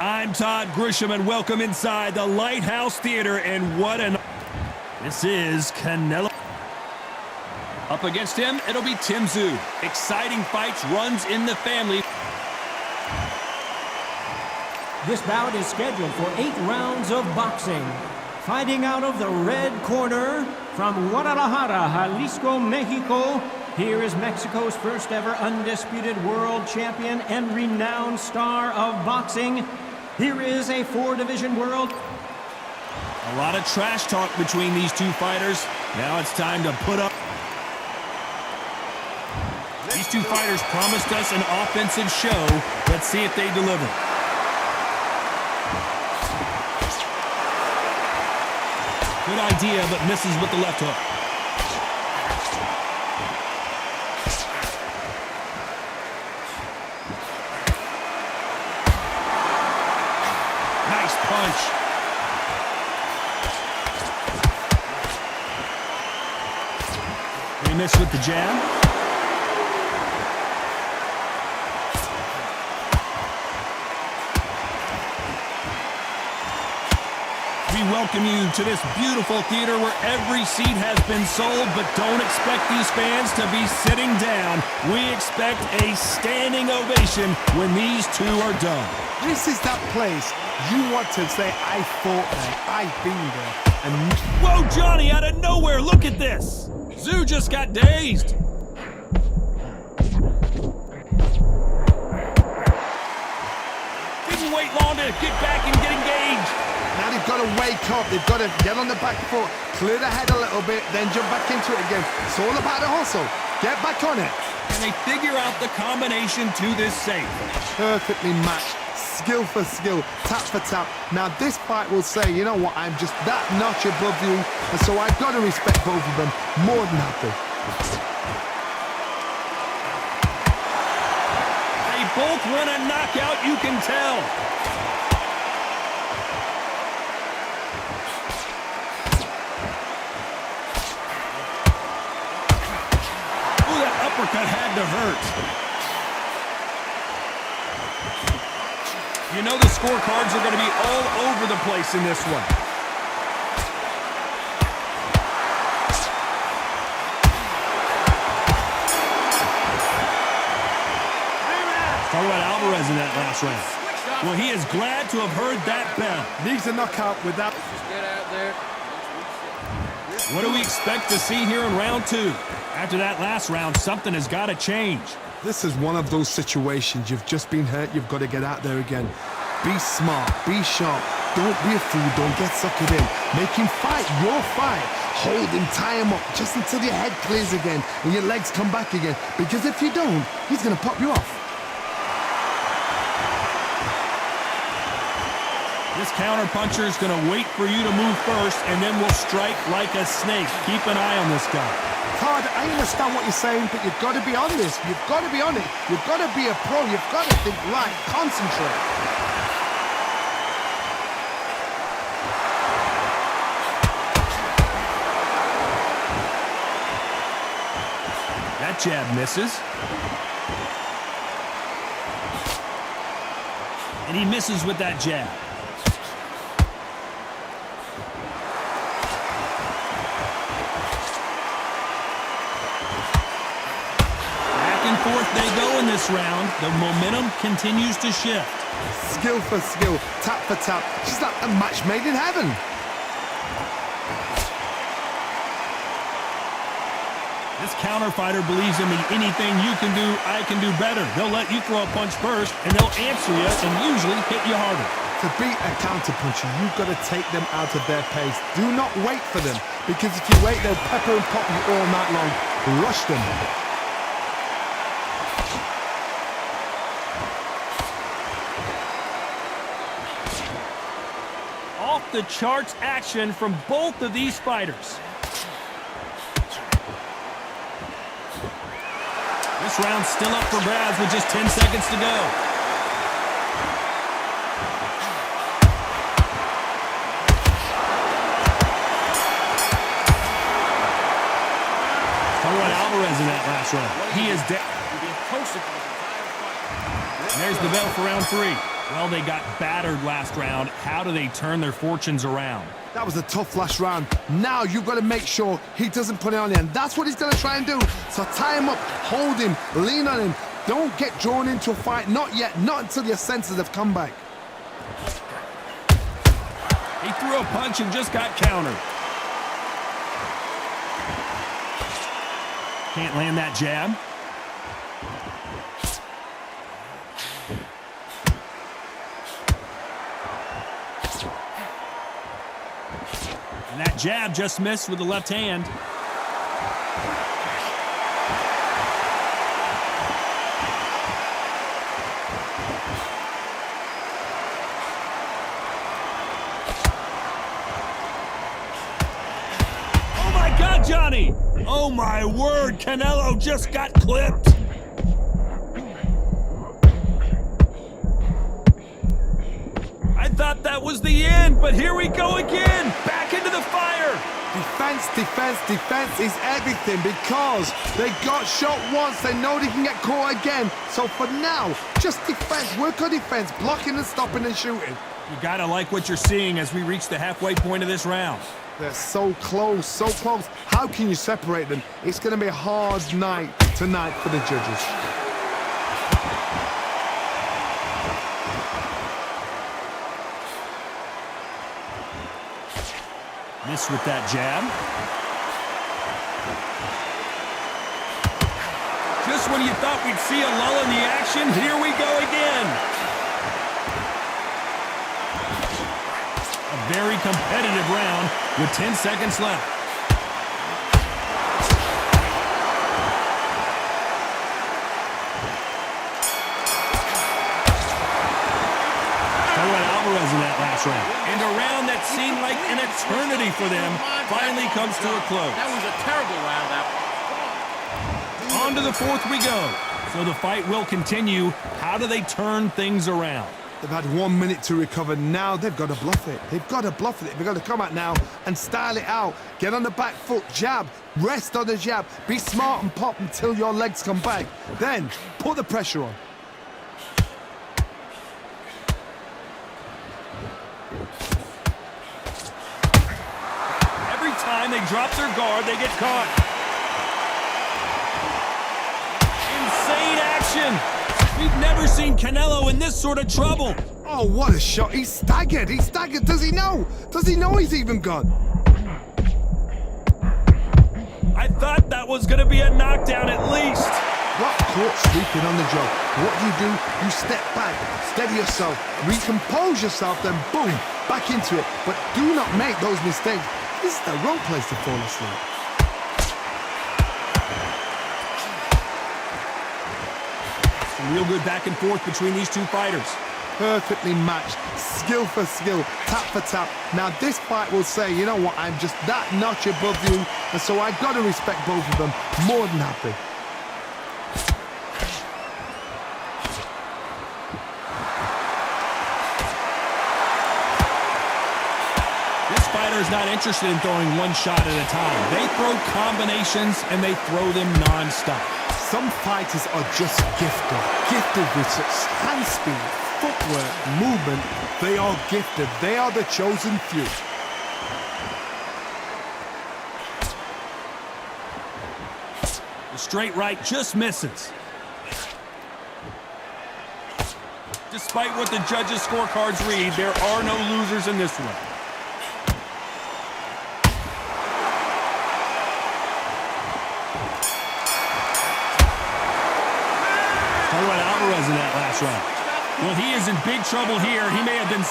I'm Todd Grisham, and welcome inside the Lighthouse Theater, and what an... This is Canelo. Up against him, it'll be Tszyu. Exciting fights, runs in the family. This bout is scheduled for 8 rounds of boxing. Fighting out of the red corner, from Guadalajara, Jalisco, Mexico, here is Mexico's first ever undisputed world champion and renowned star of boxing. Here is a 4-division world. A lot of trash talk between these two fighters. Now it's time to put up. These two fighters promised us an offensive show. Let's see if they deliver. Good idea, but misses with the left hook. Nice punch. He missed with the jab. We welcome you to this beautiful theater where every seat has been sold, but don't expect these fans to be sitting down. We expect a standing ovation when these two are done. This is that place you want to say, I fought there, I've been there. And whoa, Johnny, out of nowhere, look at this. Tszyu just got dazed. Didn't wait long to get back and get engaged. Now they've got to wake up, they've got to get on the back foot, clear the head a little bit, then jump back into it again. It's all about the hustle. Get back on it. And they figure out the combination to this safe. Perfectly matched, skill for skill, tap for tap. Now this fight will say, you know what, I'm just that notch above you, and so I've got to respect both of them more than happy. They both want a knockout, you can tell. Uppercut had to hurt. You know the scorecards are going to be all over the place in this one. Talk about Alvarez in that last round. Well, he is glad to have heard that bell. Needs a knockout without... Just get out there. What do we expect to see here in round 2? After that last round, something has got to change. This is one of those situations. You've just been hurt, you've got to get out there again. Be smart, be sharp. Don't be a fool, don't get suckered in. Make him fight your fight. Hold him, tie him up, just until your head clears again and your legs come back again. Because if you don't, he's going to pop you off. This counter-puncher is going to wait for you to move first, and then will strike like a snake. Keep an eye on this guy. Todd, I understand what you're saying, but you've got to be on this. You've got to be on it. You've got to be a pro. You've got to think right. Concentrate. That jab misses. And he misses with that jab. Forth they go in this round. The momentum continues to shift. Skill for skill, tap for tap. Just like a match made in heaven. This counter fighter believes in me. Anything you can do, I can do better. They'll let you throw a punch first, and they'll answer you and usually hit you harder. To beat a counter puncher, you've got to take them out of their pace. Do not wait for them, because if you wait, they'll pepper and pop you all night long. Rush them. Off-the-charts action from both of these fighters. This round's still up for grabs with just 10 seconds to go. Talk about Alvarez in that last round. He is dead. There's the bell for round 3. Well, they got battered last round. How do they turn their fortunes around? That was a tough last round. Now you've got to make sure he doesn't put it on you, and that's what he's going to try and do. So tie him up, hold him, lean on him. Don't get drawn into a fight. Not yet. Not until your senses have come back. He threw a punch and just got countered. Can't land that jab. And that jab just missed with the left hand. Oh my God, Johnny! Oh my word, Canelo just got clipped. I thought that was the end, but here we go again. Back into the fire. Defense, defense, defense is everything because they got shot once. They know they can get caught again. So for now, just defense. Work on defense, blocking and stopping and shooting. You gotta like what you're seeing as we reach the halfway point of this round. They're so close, so close. How can you separate them? It's going to be a hard night tonight for the judges. Miss with that jab. Just when you thought we'd see a lull in the action, here we go again. A very competitive round with 10 seconds left. Alvarez in that last round. And a round that seemed like an eternity for them finally comes to a close. That was a terrible round, that one. On to the fourth we go. So the fight will continue. How do they turn things around? They've had 1 minute to recover. Now they've got to bluff it. They've got to bluff it. They've got to come out now and style it out. Get on the back foot, jab, rest on the jab. Be smart and pop until your legs come back. Then put the pressure on. Every time they drop their guard, they get caught. Insane action. We've never seen Canelo in this sort of trouble. Oh, what a shot. He's staggered. He's staggered. Does he know? Does he know he's even gone? I thought that was going to be a knockdown at least. Got caught sleeping on the job. What do? You step back, steady yourself, recompose yourself, then boom, back into it. But do not make those mistakes. This is the wrong place to fall asleep. Some real good back and forth between these two fighters. Perfectly matched, skill for skill, tap for tap. Now this fight will say, you know what, I'm just that notch above you, and so I've got to respect both of them. More than happy. This fighter is not interested in throwing one shot at a time. They throw combinations and they throw them non-stop. Some fighters are just gifted with such hand speed, footwork, movement. They are gifted. They are the chosen few. The straight right just misses. Despite what the judges' scorecards read, there are no losers in this one. Alvarez in that last round. Well, he is in big trouble here. He may have been...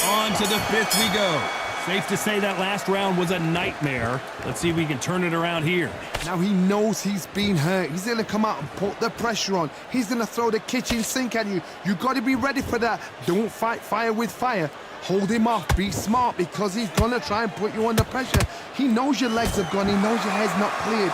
On to the fifth we go. Safe to say that last round was a nightmare. Let's see if we can turn it around here. Now he knows he's been hurt. He's going to come out and put the pressure on. He's going to throw the kitchen sink at you. You got to be ready for that. Don't fight fire with fire. Hold him off. Be smart because he's going to try and put you under pressure. He knows your legs are gone. He knows your head's not cleared.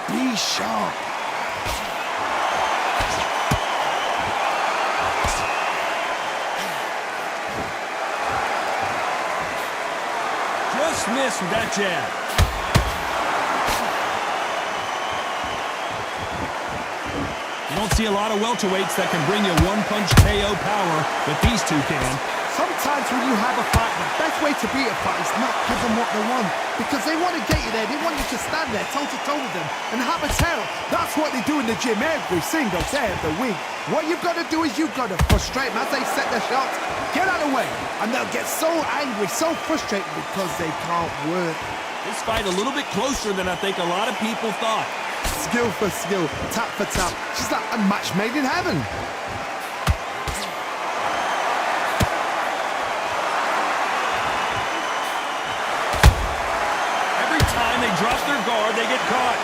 Be sharp. Just missed with that jab. You don't see a lot of welterweights that can bring you one-punch KO power, but these two can. Sometimes when you have a fight, the best way to beat a fight is not give them what they want. Because they want to get you there. They want you to stand there toe-to-toe with them and have a tail. That's what they do in the gym every single day of the week. What you've got to do is you've got to frustrate them as they set their shots. Get out of the way. And they'll get so angry, so frustrated because they can't work. This fight a little bit closer than I think a lot of people thought. Skill for skill, tap for tap. She's like a match made in heaven. Every time they drop their guard, they get caught.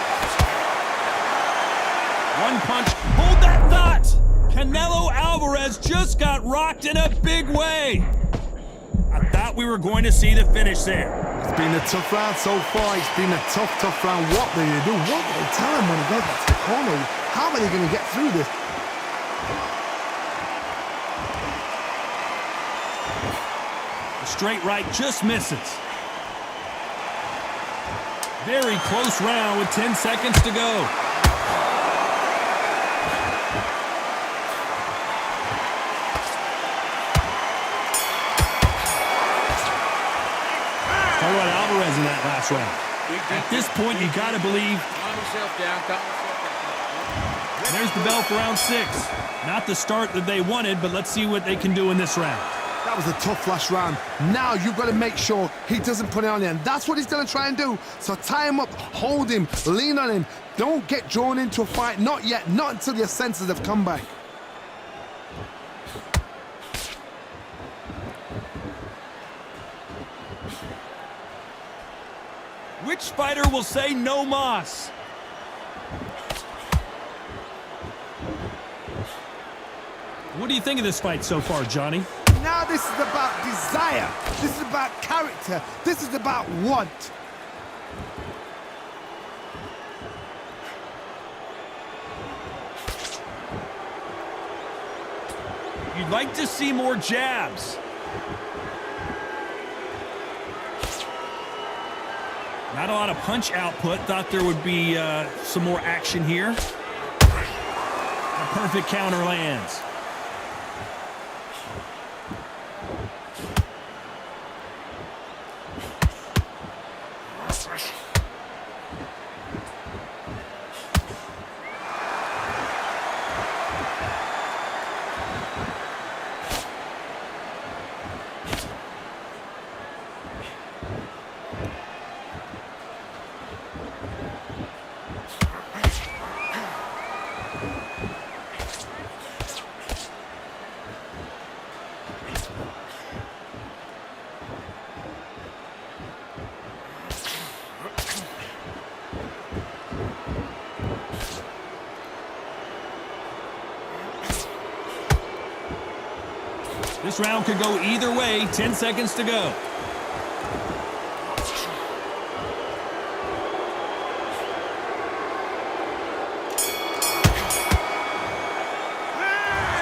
One punch. Hold that thought! Canelo Alvarez just got rocked in a big way. I thought we were going to see the finish there. It's been a tough round so far. It's been a tough round. What do they do? What do they tell him when he goes back to the corner? How are they going to get through this? The straight right just misses. Very close round with 10 seconds to go. Talk about Alvarez in that last round. At this point, you got to believe. There's the bell for round 6. Not the start that they wanted, but let's see what they can do in this round. That was a tough last round. Now you've got to make sure he doesn't put it on you, and that's what he's going to try and do. So tie him up, hold him, lean on him. Don't get drawn into a fight. Not yet. Not until your senses have come back. Which fighter will say no mas? What do you think of this fight so far, Johnny? Now this is about desire. This is about character. This is about want. You'd like to see more jabs. Not a lot of punch output. Thought there would be some more action here. A perfect counter lands. This round could go either way. 10 seconds to go.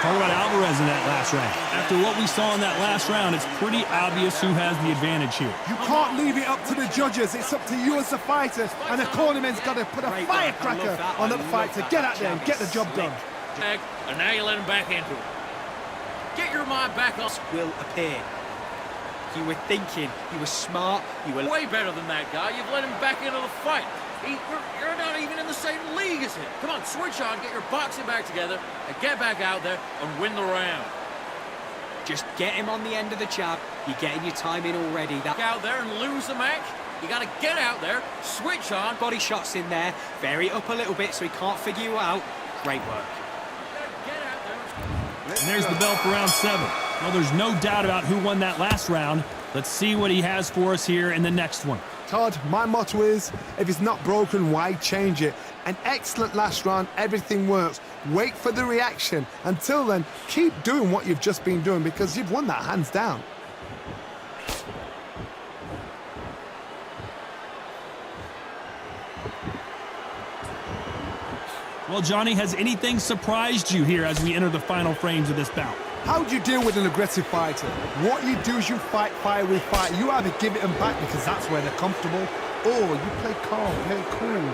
Talk about Alvarez in that last round. After what we saw in that last round, it's pretty obvious who has the advantage here. You can't leave it up to the judges. It's up to you as the fighter. And the cornerman's got to put a firecracker on that fight to get out there and get the job done. And now you let him back into it. Get your mind back on. Will appear. You were thinking, you were smart, you were Way better than that guy. You've let him back into the fight. You're not even in the same league as him. Come on, switch on, get your boxing back together, and get back out there and win the round. just get him on the end of the jab. You're getting your time in already. That Out there and lose the match. You got to get out there, switch on. body shots in there, vary it up a little bit so he can't figure you out. Great work. Get out there. And there's the bell for round 7. Well, there's no doubt about who won that last round. Let's see what he has for us here in the next one. Todd, my motto is, if it's not broken, why change it? An excellent last round, everything works. Wait for the reaction. Until then, keep doing what you've just been doing because you've won that hands down. Well, Johnny, has anything surprised you here as we enter the final frames of this bout? How do you deal with an aggressive fighter? What you do is you fight fire with fire. You either give it them back because that's where they're comfortable, or you play calm, play cool.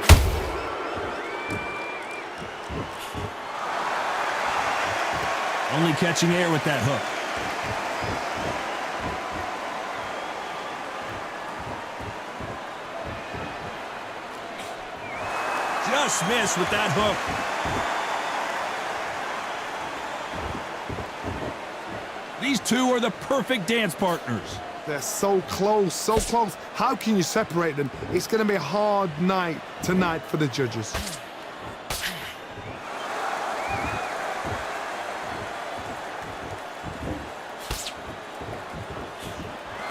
Only catching air with that hook. Just missed with that hook. These two are the perfect dance partners. They're so close, so close. How can you separate them? It's going to be a hard night tonight for the judges.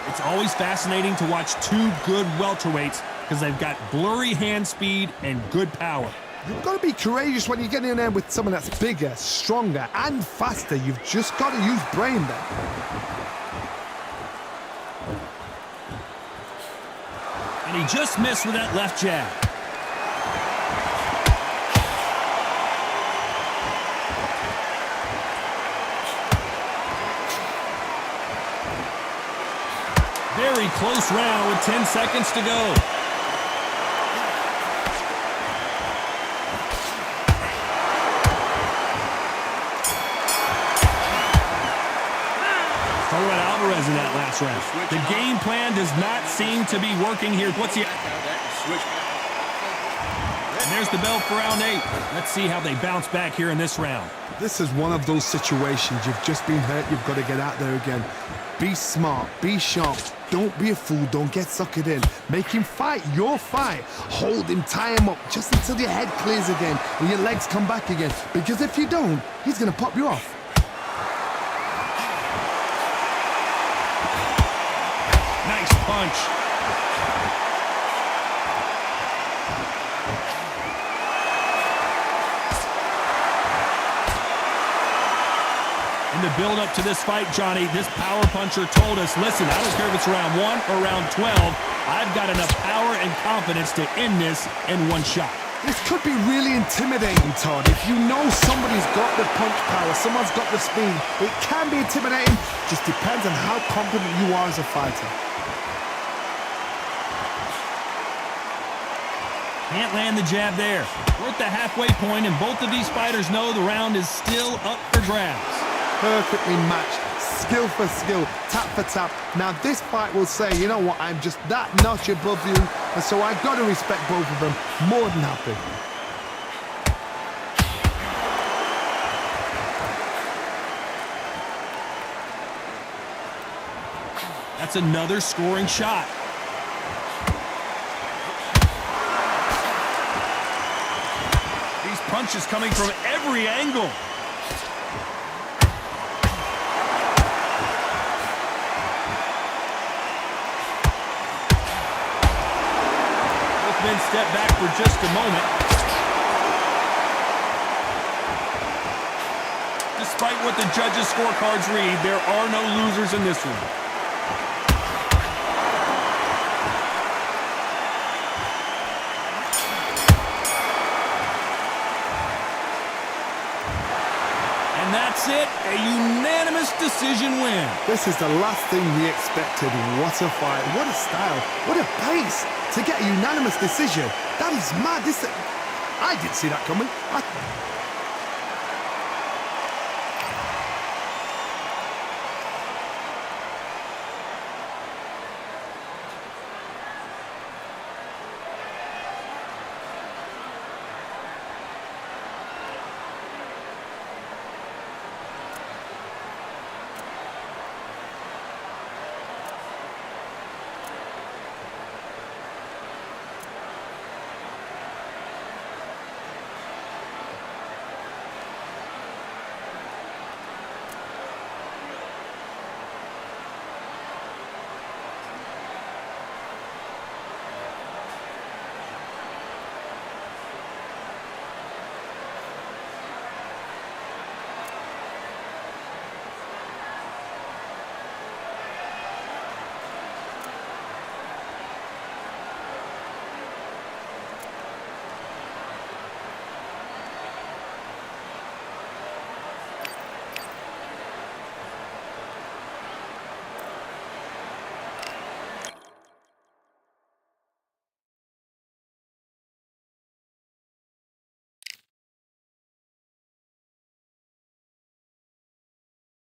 It's always fascinating to watch two good welterweights because they've got blurry hand speed and good power. You've got to be courageous when you get in there with someone that's bigger, stronger, and faster. You've just got to use brain there. And he just missed with that left jab. Very close round with 10 seconds to go. Talk about Alvarez in that last round. The game plan does not seem to be working here. What's he... And there's the bell for round 8. Let's see how they bounce back here in this round. This is one of those situations. You've just been hurt. You've got to get out there again. Be smart. Be sharp. Don't be a fool. Don't get suckered in. Make him fight your fight. Hold him. Tie him up just until your head clears again and your legs come back again. Because if you don't, he's going to pop you off. Nice punch. In the build-up to this fight, Johnny, this power puncher told us, listen, I don't care if it's round 1 or round 12, I've got enough power and confidence to end this in one shot. This could be really intimidating, Todd. If you know somebody's got the punch power, someone's got the speed, it can be intimidating. Just depends on how confident you are as a fighter. Can't land the jab there. We're at the halfway point, and both of these fighters know the round is still up for grabs. Perfectly matched, skill for skill, tap for tap. Now this fight will say, you know what, I'm just that notch above you, and so I've got to respect both of them. More than happy. That's another scoring shot. These punches coming from every angle. Men step back for just a moment. Despite what the judges' scorecards read, there are no losers in this one. And that's it, a unanimous decision win. This is the last thing we expected. What a fight, what a style, what a pace. To get a unanimous decision, that is mad. I didn't see that coming.